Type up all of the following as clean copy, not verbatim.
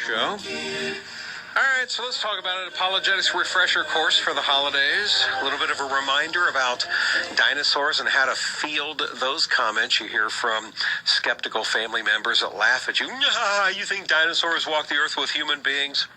show. All right, so let's talk about an apologetics refresher course for the holidays. A little bit of a reminder about dinosaurs and how to field those comments you hear from skeptical family members that laugh at you. You think dinosaurs walk the earth with human beings?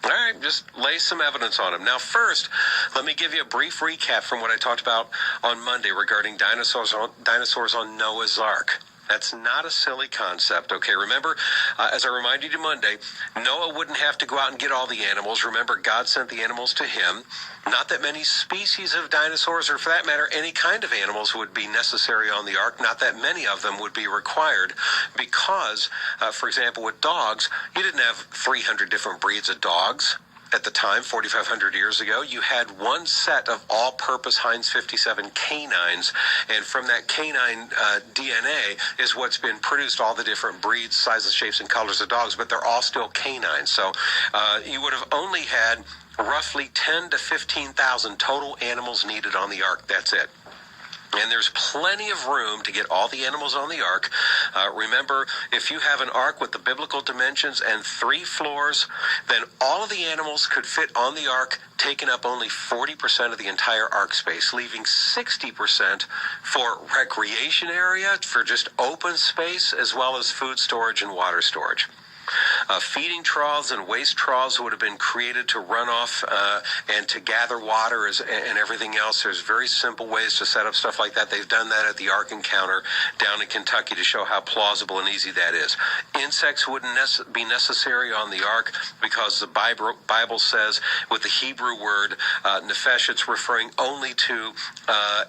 All right, just lay some evidence on them. Now, first, let me give you a brief recap from what I talked about on Monday regarding dinosaurs on Noah's Ark. That's not a silly concept, okay? Remember, as I reminded you Monday, Noah wouldn't have to go out and get all the animals. Remember, God sent the animals to him. Not that many species of dinosaurs, or for that matter, any kind of animals would be necessary on the ark. Not that many of them would be required because, for example, with dogs, you didn't have 300 different breeds of dogs. At the time, 4,500 years ago, you had one set of all-purpose Heinz 57 canines, and from that canine DNA is what's been produced, all the different breeds, sizes, shapes, and colors of dogs, but they're all still canines. So you would have only had roughly 10 to 15,000 total animals needed on the ark. That's it. And there's plenty of room to get all the animals on the ark. Remember, if you have an ark with the biblical dimensions and 3 floors, then all of the animals could fit on the ark, taking up only 40% of the entire ark space, leaving 60% for recreation area, for just open space, as well as food storage and water storage. Feeding troughs and waste troughs would have been created to run off and to gather water and everything else. There's very simple ways to set up stuff like that. They've done that at the Ark Encounter down in Kentucky to show how plausible and easy that is. Insects wouldn't be necessary on the ark because the Bible says with the Hebrew word nephesh, it's referring only to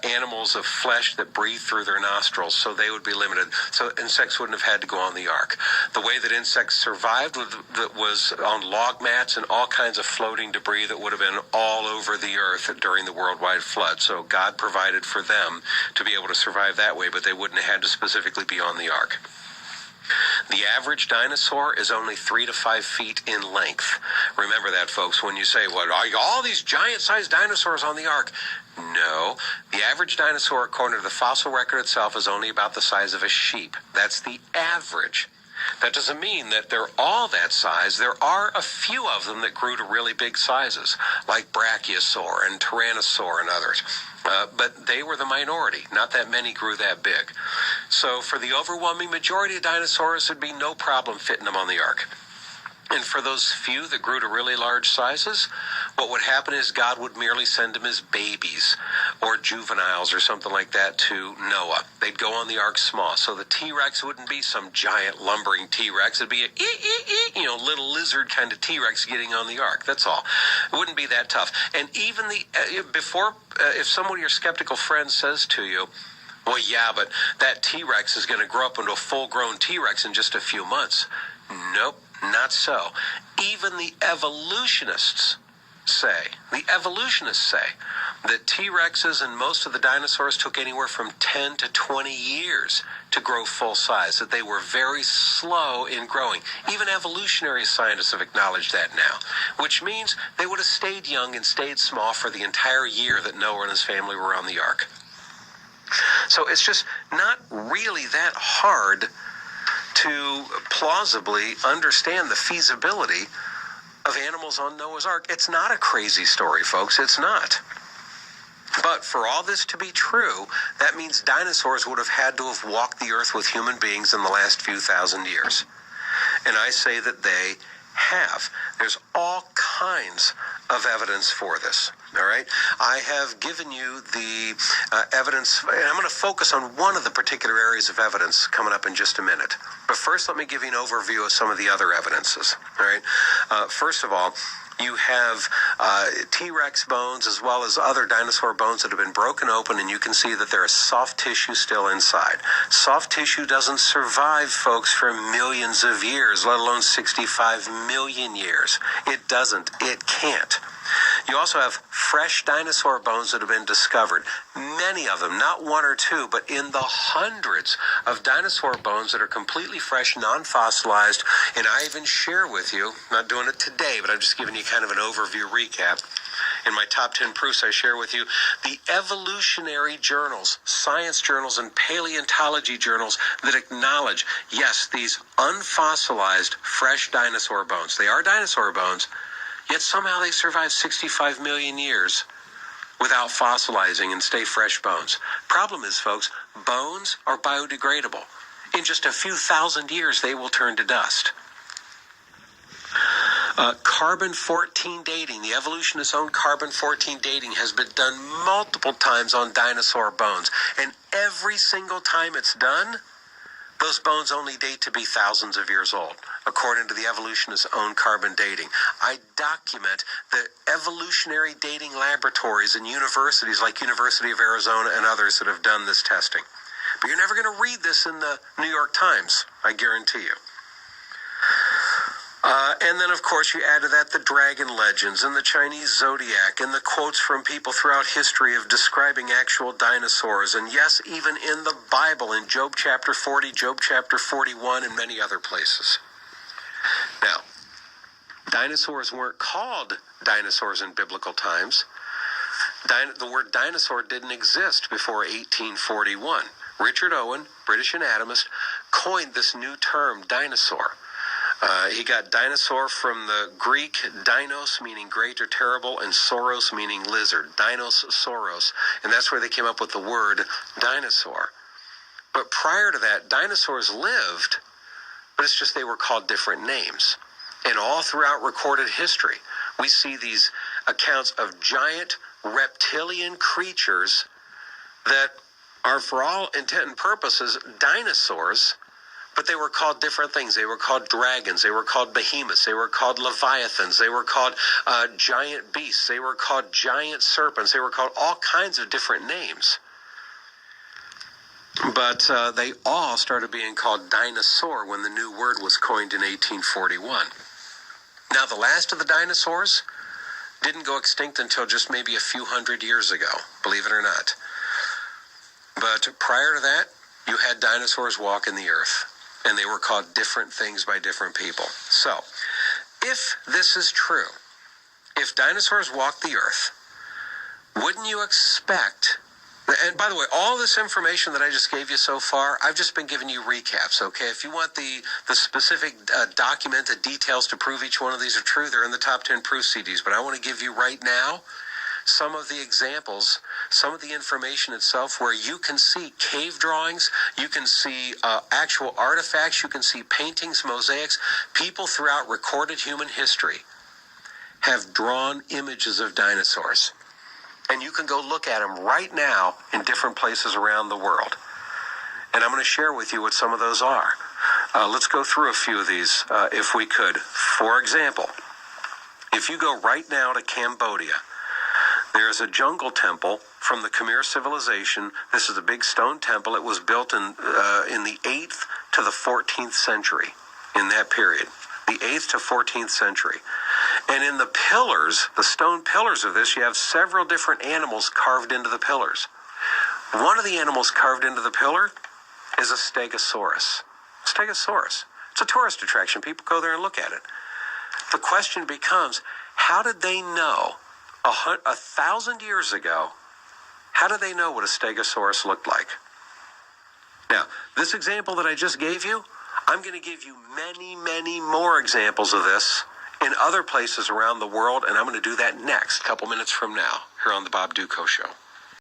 animals of flesh that breathe through their nostrils, so they would be limited. So insects wouldn't have had to go on the ark. The way that insects survived was on log mats and all kinds of floating debris that would have been all over the earth during the worldwide flood. So God provided for them to be able to survive that way, but they wouldn't have had to specifically be on the ark. The average dinosaur is only 3 to 5 feet in length. Remember that, folks, when you say, "What, are all these giant-sized dinosaurs on the ark?" No. The average dinosaur, according to the fossil record itself, is only about the size of a sheep. That's the average. That doesn't mean that they're all that size. There are a few of them that grew to really big sizes, like Brachiosaur and Tyrannosaur and others. But they were the minority. Not that many grew that big. So for the overwhelming majority of dinosaurs, there'd be no problem fitting them on the ark. And for those few that grew to really large sizes, what would happen is God would merely send them as babies or juveniles or something like that to Noah. They'd go on the ark small. So the T-Rex wouldn't be some giant lumbering T-Rex. It'd be a little lizard kind of T-Rex getting on the ark. That's all. It wouldn't be that tough. And even if someone of your skeptical friends says to you, "Well, yeah, but that T-Rex is going to grow up into a full-grown T-Rex in just a few months." Nope. Not so. Even the evolutionists say that T-Rexes and most of the dinosaurs took anywhere from 10 to 20 years to grow full size, that they were very slow in growing. Even evolutionary scientists have acknowledged that now, which means they would have stayed young and stayed small for the entire year that Noah and his family were on the ark. So it's just not really that hard to plausibly understand the feasibility of animals on Noah's Ark. It's not a crazy story, folks. It's not. But for all this to be true, that means dinosaurs would have had to have walked the earth with human beings in the last few thousand years. And I say that they have. There's all kinds of evidence for this. All right. I have given you the evidence, and I'm going to focus on one of the particular areas of evidence coming up in just a minute. But first, let me give you an overview of some of the other evidences. All right. First of all, you have T-Rex bones as well as other dinosaur bones that have been broken open, and you can see that there is soft tissue still inside. Soft tissue doesn't survive, folks, for millions of years, let alone 65 million years. It doesn't. It can't. You also have fresh dinosaur bones that have been discovered. Many of them, not one or two, but in the hundreds of dinosaur bones that are completely fresh, non-fossilized. And I even share with you, I'm not doing it today, but I'm just giving you kind of an overview recap. In my top 10 proofs, I share with you the evolutionary journals, science journals, and paleontology journals that acknowledge, yes, these unfossilized, fresh dinosaur bones. They are dinosaur bones, yet somehow they survive 65 million years without fossilizing and stay fresh bones. Problem is, folks, bones are biodegradable. In just a few thousand years, they will turn to dust. Carbon-14 dating, the evolutionist's own carbon-14 dating has been done multiple times on dinosaur bones. And every single time it's done, those bones only date to be thousands of years old, according to the evolutionist's own carbon dating. I document the evolutionary dating laboratories and universities like University of Arizona and others that have done this testing. But you're never going to read this in the New York Times, I guarantee you. And then, of course, you add to that the dragon legends and the Chinese zodiac and the quotes from people throughout history of describing actual dinosaurs. And yes, even in the Bible, in Job chapter 40, Job chapter 41, and many other places. Now, dinosaurs weren't called dinosaurs in biblical times. The word dinosaur didn't exist before 1841. Richard Owen, British anatomist, coined this new term, dinosaur. He got dinosaur from the Greek dinos, meaning great or terrible, and sauros, meaning lizard. Dinosauros. And that's where they came up with the word dinosaur. But prior to that, dinosaurs lived, but it's just they were called different names. And all throughout recorded history, we see these accounts of giant reptilian creatures that are, for all intent and purposes, dinosaurs, but they were called different things. They were called dragons. They were called behemoths. They were called leviathans. They were called giant beasts. They were called giant serpents. They were called all kinds of different names. But they all started being called dinosaur when the new word was coined in 1841. Now, the last of the dinosaurs didn't go extinct until just maybe a few hundred years ago, believe it or not. But prior to that, you had dinosaurs walking the earth, and they were called different things by different people. So, if this is true, if dinosaurs walked the earth, wouldn't you expect, and by the way, all this information that I just gave you so far, I've just been giving you recaps, okay? If you want the specific documented details to prove each one of these are true, they're in the top 10 proof CDs, but I want to give you right now some of the examples, some of the information itself where you can see cave drawings, you can see actual artifacts, you can see paintings, mosaics. People throughout recorded human history have drawn images of dinosaurs. And you can go look at them right now in different places around the world. And I'm going to share with you what some of those are. Let's go through a few of these if we could. For example, if you go right now to Cambodia, there is a jungle temple from the Khmer civilization. This is a big stone temple. It was built in the 8th to the 14th century, in that period. The 8th to 14th century. And in the pillars, the stone pillars of this, you have several different animals carved into the pillars. One of the animals carved into the pillar is a stegosaurus. Stegosaurus. It's a tourist attraction. People go there and look at it. The question becomes, how did they know 1,000 years ago, how did they know what a stegosaurus looked like? Now, this example that I just gave you, I'm going to give you many, many more examples of this in other places around the world, and I'm going to do that next, a couple minutes from now, here on The Bob Duco Show.